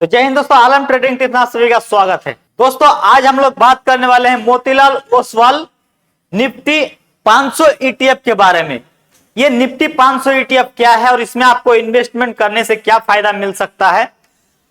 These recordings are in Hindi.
तो जय हिंद दोस्तों, आलम ट्रेडिंग टिप्स में सभी का स्वागत है। दोस्तों आज हम लोग बात करने वाले हैं मोतीलाल ओसवाल निफ्टी 500 ईटीएफ के बारे में। ये निफ्टी 500 ईटीएफ क्या है और इसमें आपको इन्वेस्टमेंट करने से क्या फायदा मिल सकता है,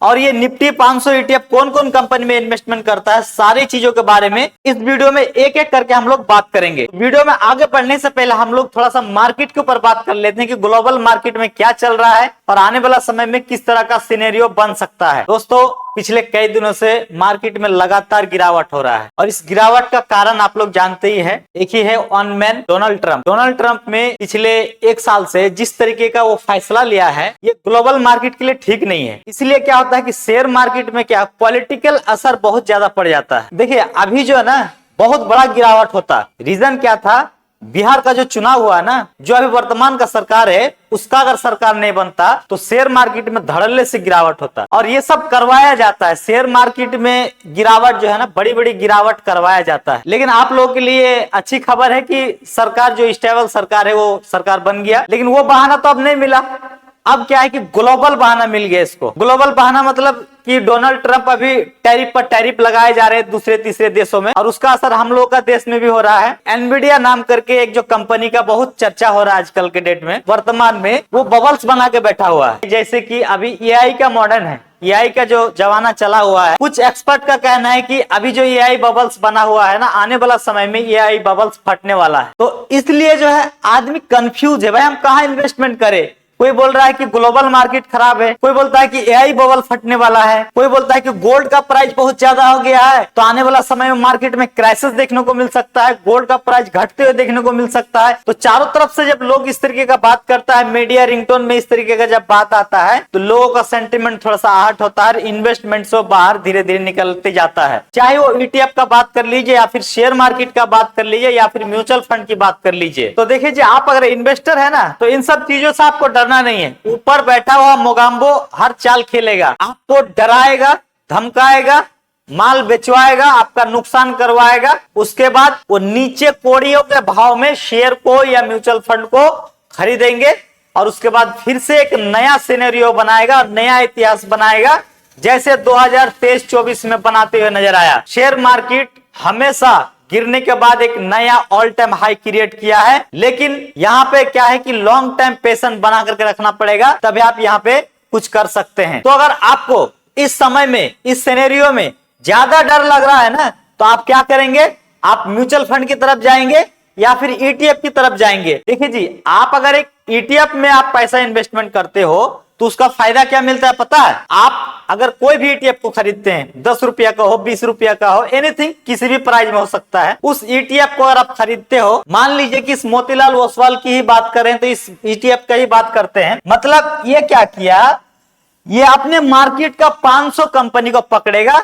और ये निफ्टी 500 ईटीएफ कौन कौन कंपनी में इन्वेस्टमेंट करता है, सारी चीजों के बारे में इस वीडियो में एक एक करके हम लोग बात करेंगे। वीडियो में आगे बढ़ने से पहले हम लोग थोड़ा सा मार्केट के ऊपर बात कर लेते हैं कि ग्लोबल मार्केट में क्या चल रहा है और आने वाला समय में किस तरह का सिनेरियो बन सकता है। दोस्तों पिछले कई दिनों से मार्केट में लगातार गिरावट हो रहा है और इस गिरावट का कारण आप लोग जानते ही है, एक ही है, one man Donald Trump. Donald Trump में पिछले एक साल से जिस तरीके का वो फैसला लिया है ये ग्लोबल मार्केट के लिए ठीक नहीं है। इसलिए क्या होता है कि शेयर मार्केट में क्या पॉलिटिकल असर बहुत ज्यादा पड़ जाता है। देखिए अभी जो है ना बहुत बड़ा गिरावट होता, रीजन क्या था, बिहार का जो चुनाव हुआ ना, जो अभी वर्तमान का सरकार है उसका अगर सरकार नहीं बनता तो शेयर मार्केट में धड़ल्ले से गिरावट होता और ये सब करवाया जाता है। शेयर मार्केट में गिरावट जो है ना, बड़ी बड़ी गिरावट करवाया जाता है। लेकिन आप लोगों के लिए अच्छी खबर है कि सरकार जो स्टेबल सरकार है वो सरकार बन गया, लेकिन वो बहाना तो अब नहीं मिला। अब क्या है कि ग्लोबल बहाना मिल गया इसको। ग्लोबल बहाना मतलब कि डोनाल्ड ट्रंप अभी टैरिफ पर टैरिफ लगाए जा रहे हैं दूसरे तीसरे देशों में, और उसका असर हम लोग का देश में भी हो रहा है। एनवीडिया नाम करके एक जो कंपनी का बहुत चर्चा हो रहा है आजकल के डेट में, वर्तमान में वो बबल्स बना के बैठा हुआ है। जैसे कि अभी एआई का मॉडर्न है, एआई का जो जमाना चला हुआ है, कुछ एक्सपर्ट का कहना है कि अभी जो एआई बबल्स बना हुआ है ना, आने वाला समय में एआई बबल्स फटने वाला है। तो इसलिए जो है आदमी कंफ्यूज है, भाई हम कहाँ इन्वेस्टमेंट करें। कोई बोल रहा है कि ग्लोबल मार्केट खराब है, कोई बोलता है कि एआई बबल फटने वाला है, कोई बोलता है कि गोल्ड का प्राइस बहुत ज्यादा हो गया है तो आने वाला समय में मार्केट में क्राइसिस देखने को मिल सकता है, गोल्ड का प्राइस घटते हुए देखने को मिल सकता है। तो चारों तरफ से जब लोग इस तरीके का बात करता है, मीडिया रिंगटोन में इस तरीके का जब बात आता है तो लोगों का सेंटिमेंट थोड़ा सा आहट होता है, इन्वेस्टमेंट से बाहर धीरे धीरे निकलते जाता है। चाहे वो ईटीएफ का बात कर लीजिए या फिर शेयर मार्केट का बात कर लीजिए या फिर म्यूचुअल फंड की बात कर लीजिए। तो देखिए जी, आप अगर इन्वेस्टर है ना तो इन सब चीजों से आपको डरना नहीं है। ऊपर बैठा हुआ मोगाम्बो हर चाल खेलेगा, आपको डराएगा, धमकाएगा, माल बेचवाएगा, आपका नुकसान करवाएगा। उसके बाद वो नीचे कौड़ियों के भाव में शेयर को या म्यूचुअल फंड को खरीदेंगे और उसके बाद फिर से एक नया सिनेरियो बनाएगा, नया इतिहास बनाएगा, जैसे 2023-24 में बनाते हुए नजर आया। शेयर मार्केट हमेशा गिरने के बाद एक नया ऑल टाइम हाई क्रिएट किया है, लेकिन यहाँ पे क्या है कि लॉन्ग टाइम पेशेंस बना करके रखना पड़ेगा, तभी आप यहाँ पे कुछ कर सकते हैं। तो अगर आपको इस समय में, इस सिनेरियो में ज्यादा डर लग रहा है ना, तो आप क्या करेंगे, आप म्यूचुअल फंड की तरफ जाएंगे या फिर ईटीएफ की तरफ जाएंगे। देखिए जी, आप अगर एक ईटीएफ में आप पैसा इन्वेस्टमेंट करते हो तो उसका फायदा क्या मिलता है पता है। आप अगर कोई भी ईटीएफ को खरीदते हैं, 10 रुपया का हो, 20 रुपया का हो, एनीथिंग, किसी भी प्राइस में हो सकता है, उस ईटीएफ को अगर आप खरीदते हो, मान लीजिए कि इस मोतीलाल ओसवाल की ही बात करें तो इस ईटीएफ का ही बात करते हैं। मतलब ये क्या किया, ये अपने मार्केट का 500 कंपनी को पकड़ेगा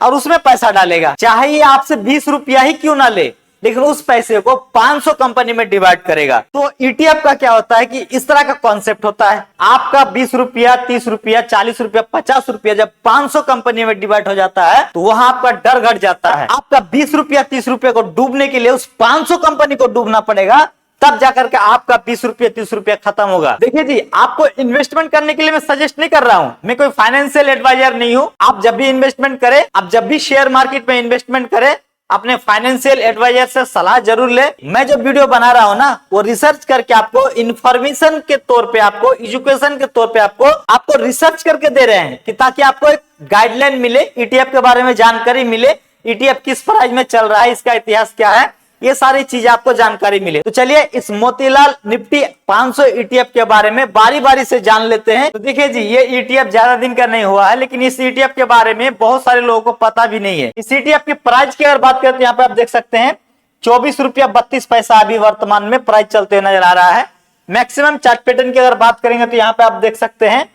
और उसमें पैसा डालेगा, चाहे ये आपसे 20 रुपया ही क्यों ना ले, लेकिन उस पैसे को 500 कंपनी में डिवाइड करेगा। तो ईटीएफ का क्या होता है कि इस तरह का कॉन्सेप्ट होता है, आपका 20 रुपया, 30 रुपया, 40 रुपया, 50 रुपया जब 500 कंपनी में डिवाइड हो जाता है तो वहां आपका डर घट जाता है। आपका 20 रुपया, 30 रुपया को डूबने के लिए उस 500 कंपनी को डूबना पड़ेगा, तब जाकर के आपका 20 रुपया, 30 रुपया खत्म होगा। देखिए जी, आपको इन्वेस्टमेंट करने के लिए मैं सजेस्ट नहीं कर रहा हूं, मैं कोई फाइनेंशियल एडवाइजर नहीं हूं। आप जब भी इन्वेस्टमेंट करें, आप जब भी शेयर मार्केट में इन्वेस्टमेंट करें, अपने फाइनेंशियल एडवाइजर से सलाह जरूर ले। मैं जो वीडियो बना रहा हूं ना, वो रिसर्च करके आपको इंफॉर्मेशन के तौर पे, आपको एजुकेशन के तौर पे आपको रिसर्च करके दे रहे हैं कि ताकि आपको एक गाइडलाइन मिले, ईटीएफ के बारे में जानकारी मिले, ईटीएफ किस प्राइस में चल रहा है, इसका इतिहास क्या है, ये सारी चीजें आपको जानकारी मिले। तो चलिए इस मोतीलाल निफ्टी 500 ईटीएफ के बारे में बारी बारी से जान लेते हैं। तो देखिए जी, ये ईटीएफ ज्यादा दिन का नहीं हुआ है, लेकिन इस ईटीएफ के बारे में बहुत सारे लोगों को पता भी नहीं है। इस ईटीएफ की प्राइस की अगर बात करें तो यहाँ पे आप देख सकते हैं 24 रुपया 32 पैसा अभी वर्तमान में प्राइस चलते हुए नजर आ रहा है। मैक्सिमम चार्ट पैटर्न की अगर बात करेंगे तो यहाँ पे आप देख सकते हैं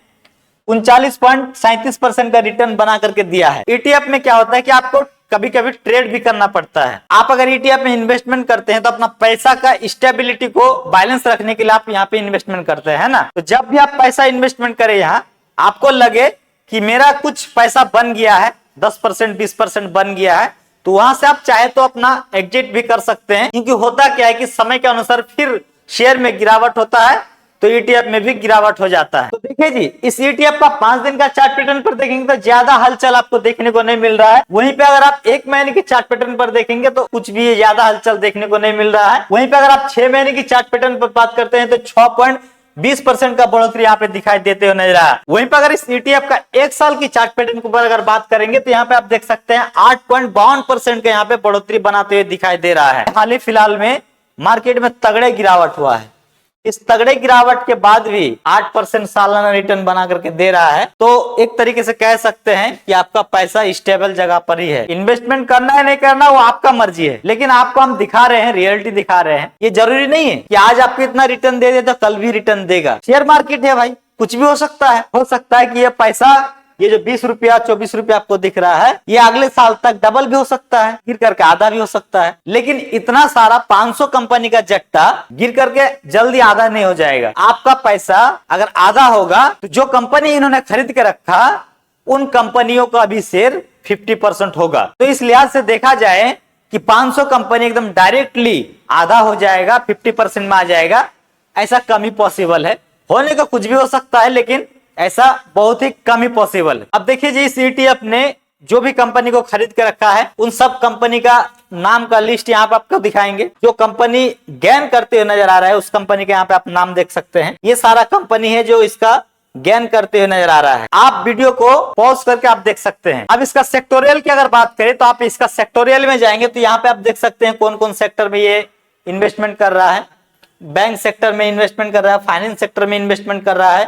39.37% का रिटर्न बना करके दिया है। ईटीएफ में क्या होता है कि आपको कभी कभी ट्रेड भी करना पड़ता है। आप अगर ईटीएफ में इन्वेस्टमेंट करते हैं तो अपना पैसा का स्टेबिलिटी को बैलेंस रखने के लिए आप यहाँ पे इन्वेस्टमेंट करते हैं ना। तो जब भी आप पैसा इन्वेस्टमेंट करें, यहाँ आपको लगे कि मेरा कुछ पैसा बन गया है, 10% 20% बन गया है, तो वहां से आप चाहे तो अपना एग्जिट भी कर सकते हैं। क्योंकि होता क्या है कि समय के अनुसार फिर शेयर में गिरावट होता है, तो ईटीएफ में भी गिरावट हो जाता है। तो देखिए जी, इस ईटीएफ का 5 दिन का चार्ट पैटर्न पर देखेंगे तो ज्यादा हलचल आपको देखने को नहीं मिल रहा है। वहीं पे अगर आप 1 महीने की चार्ट पैटर्न पर देखेंगे तो कुछ भी ज्यादा हलचल देखने को नहीं मिल रहा है। वहीं पे अगर आप 6 महीने की चार्ट पैटर्न पर बात करते हैं तो 6.20% का बढ़ोतरी यहाँ पे दिखाई देते हुए नजर आ। वहीं पे अगर इस ईटीएफ का 1 साल की चार्ट पैटर्न के ऊपर अगर बात करेंगे तो यहाँ पे आप देख सकते हैं 8.52% का यहाँ पे बढ़ोतरी बनाते हुए दिखाई दे रहा है। हाल ही फिलहाल में मार्केट में तगड़े गिरावट हुआ है। इस तगड़े गिरावट के बाद भी 8% सालाना रिटर्न बना करके दे रहा है। तो एक तरीके से कह सकते हैं कि आपका पैसा स्टेबल जगह पर ही है। इन्वेस्टमेंट करना है नहीं करना वो आपका मर्जी है, लेकिन आपको हम दिखा रहे हैं, रियलिटी दिखा रहे हैं। ये जरूरी नहीं है कि आज आपको इतना रिटर्न दे दे तो कल भी रिटर्न देगा। शेयर मार्केट है भाई, कुछ भी हो सकता है। हो सकता है कि ये पैसा, ये जो 20 रुपया 24 रुपया आपको दिख रहा है, ये अगले साल तक डबल भी हो सकता है, गिर करके आधा भी हो सकता है। लेकिन इतना सारा 500 कंपनी का जट्टा गिर करके जल्दी आधा नहीं हो जाएगा। आपका पैसा अगर आधा होगा तो जो कंपनी इन्होंने खरीद के रखा उन कंपनियों का भी शेयर 50% होगा। तो इस लिहाज से देखा जाए कि 500 कंपनी एकदम डायरेक्टली आधा हो जाएगा, 50% में आ जाएगा, ऐसा कम ही पॉसिबल है। होने का कुछ भी हो सकता है, लेकिन ऐसा बहुत ही कम ही पॉसिबल है। अब देखिए जी, इस ईटीएफ ने जो भी कंपनी को खरीद के रखा है उन सब कंपनी का नाम का लिस्ट यहाँ पे आपको दिखाएंगे। जो कंपनी गेन करते हुए नजर आ रहा है उस कंपनी का यहाँ पे आप नाम देख सकते हैं। ये सारा कंपनी है जो इसका गेन करते हुए नजर आ रहा है। आप वीडियो को पॉज करके आप देख सकते हैं। अब इसका सेक्टोरियल की अगर बात करें तो आप इसका सेक्टोरियल में जाएंगे तो यहाँ पे आप देख सकते हैं कौन कौन सेक्टर में ये इन्वेस्टमेंट कर रहा है। बैंक सेक्टर में इन्वेस्टमेंट कर रहा है, फाइनेंस सेक्टर में इन्वेस्टमेंट कर रहा है,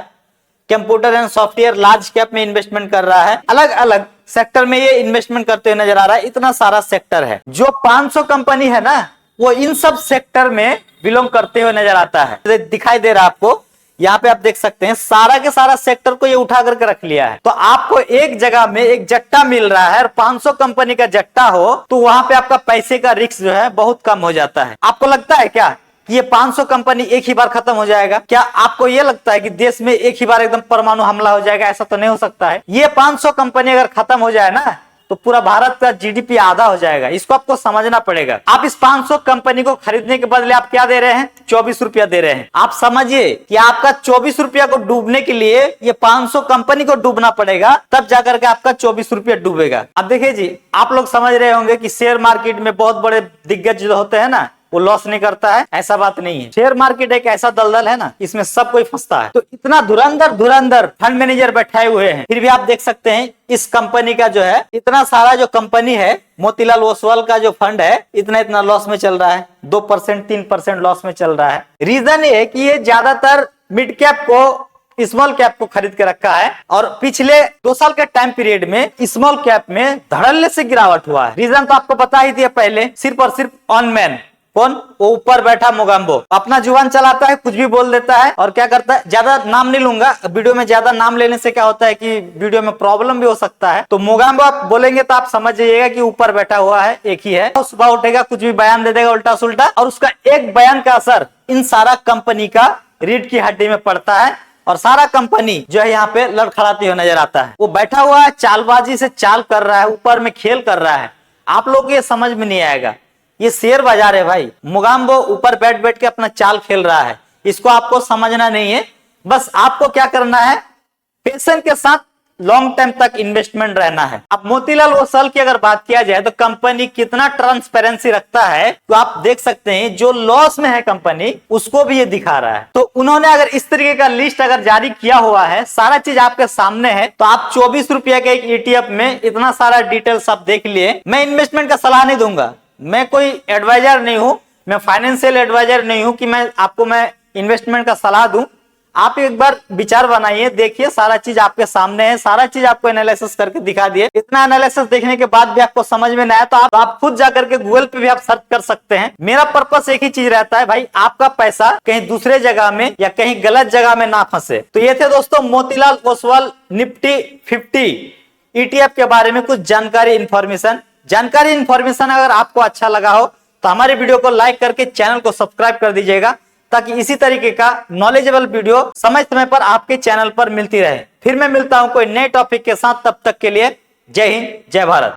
computer and software large cap में इन्वेस्टमेंट कर रहा है। अलग अलग सेक्टर में ये इन्वेस्टमेंट करते हुए नजर आ रहा है। इतना सारा सेक्टर है। जो 500 कंपनी है ना, वो इन सब सेक्टर में बिलोंग करते हुए नजर आता है। दिखाई दे रहा है आपको, यहाँ पे आप देख सकते हैं सारा के सारा सेक्टर को ये उठा करके रख लिया है। तो आपको एक जगह में एक जट्टा मिल रहा है और 500 कंपनी का जट्टा हो तो वहां पे आपका पैसे का रिस्क जो है बहुत कम हो जाता है। आपको लगता है क्या ये 500 कंपनी एक ही बार खत्म हो जाएगा? क्या आपको ये लगता है कि देश में एक ही बार एकदम परमाणु हमला हो जाएगा? ऐसा तो नहीं हो सकता है। ये 500 कंपनी अगर खत्म हो जाए ना तो पूरा भारत का जीडीपी आधा हो जाएगा। इसको आपको समझना पड़ेगा। आप इस 500 कंपनी को खरीदने के बदले आप क्या दे रहे हैं? 24 रुपया दे रहे हैं। आप समझिए कि आपका 24 रुपया को डूबने के लिए ये 500 कंपनी को डूबना पड़ेगा, तब जाकर के आपका 24 रुपया डूबेगा। अब देखिए जी, आप लोग समझ रहे होंगे कि शेयर मार्केट में बहुत बड़े दिग्गज जो होते हैं ना, वो लॉस नहीं करता है। ऐसा बात नहीं है। शेयर मार्केट एक ऐसा दलदल है ना, इसमें सब कोई फंसता है। तो इतना धुरंधर फंड मैनेजर बैठाए हुए हैं, फिर भी आप देख सकते हैं इस कंपनी का जो है, इतना सारा जो कंपनी है, मोतीलाल ओसवाल का जो फंड है, इतना लॉस में चल रहा है। 2% 3% लॉस में चल रहा है। रीजन ये है कि ये ज्यादातर मिड कैप को, स्मॉल कैप को खरीद के रखा है और पिछले 2 साल के टाइम पीरियड में स्मॉल कैप में धड़ल्ले से गिरावट हुआ है। रीजन तो आपको पता ही थी पहले, सिर्फ और सिर्फ ऑन मैन। कौन? वो ऊपर बैठा मोगाम्बो, अपना जुबान चलाता है, कुछ भी बोल देता है और क्या करता है, ज्यादा नाम नहीं लूंगा वीडियो में। ज्यादा नाम लेने से क्या होता है कि वीडियो में प्रॉब्लम भी हो सकता है। तो मोगाम्बो आप बोलेंगे तो आप समझ जाइएगा कि ऊपर बैठा हुआ है, एक ही है। तो सुबह उठेगा, कुछ भी बयान दे देगा उल्टा सुल्टा, और उसका एक बयान का असर इन सारा कंपनी का रीढ़ की हड्डी में पड़ता है और सारा कंपनी जो है यहाँ पे लड़खड़ाती हुई नजर आता है। वो बैठा हुआ है, चालबाजी से चाल कर रहा है, ऊपर में खेल कर रहा है। आप लोग को ये समझ में नहीं आएगा, ये शेयर बाजार है भाई। मोगाम्बो ऊपर बैठ बैठ के अपना चाल खेल रहा है। इसको आपको समझना नहीं है। बस आपको क्या करना है, पेशेंस के साथ लॉन्ग टाइम तक इन्वेस्टमेंट रहना है। अब मोतीलाल ओसवाल की अगर बात किया जाए तो कंपनी कितना ट्रांसपेरेंसी रखता है तो आप देख सकते हैं। जो लॉस में है कंपनी, उसको भी ये दिखा रहा है। तो उन्होंने अगर इस तरीके का लिस्ट अगर जारी किया हुआ है, सारा चीज आपके सामने है, तो आप 24 रुपया के एक ईटीएफ में इतना सारा डिटेल्स आप देख लिए। मैं इन्वेस्टमेंट का सलाह नहीं दूंगा, मैं कोई एडवाइजर नहीं हूं, मैं फाइनेंशियल एडवाइजर नहीं हूं कि मैं इन्वेस्टमेंट का सलाह दूं। आप एक बार विचार बनाइए, देखिए, सारा चीज आपके सामने है, सारा चीज आपको एनालिसिस करके दिखा दिए। इतना एनालिसिस देखने के बाद भी आपको समझ में नहीं आया तो आप खुद जाकर के गूगल पे भी आप सर्च कर सकते हैं। मेरा पर्पस एक ही चीज रहता है भाई, आपका पैसा कहीं दूसरे जगह में या कहीं गलत जगह में ना फंसे। तो ये थे दोस्तों मोतीलाल ओसवाल निफ्टी 50 ETF के बारे में कुछ जानकारी इंफॉर्मेशन अगर आपको अच्छा लगा हो तो हमारे वीडियो को लाइक करके चैनल को सब्सक्राइब कर दीजिएगा, ताकि इसी तरीके का नॉलेजेबल वीडियो समय समय पर आपके चैनल पर मिलती रहे। फिर मैं मिलता हूं कोई नए टॉपिक के साथ, तब तक के लिए जय हिंद, जय भारत।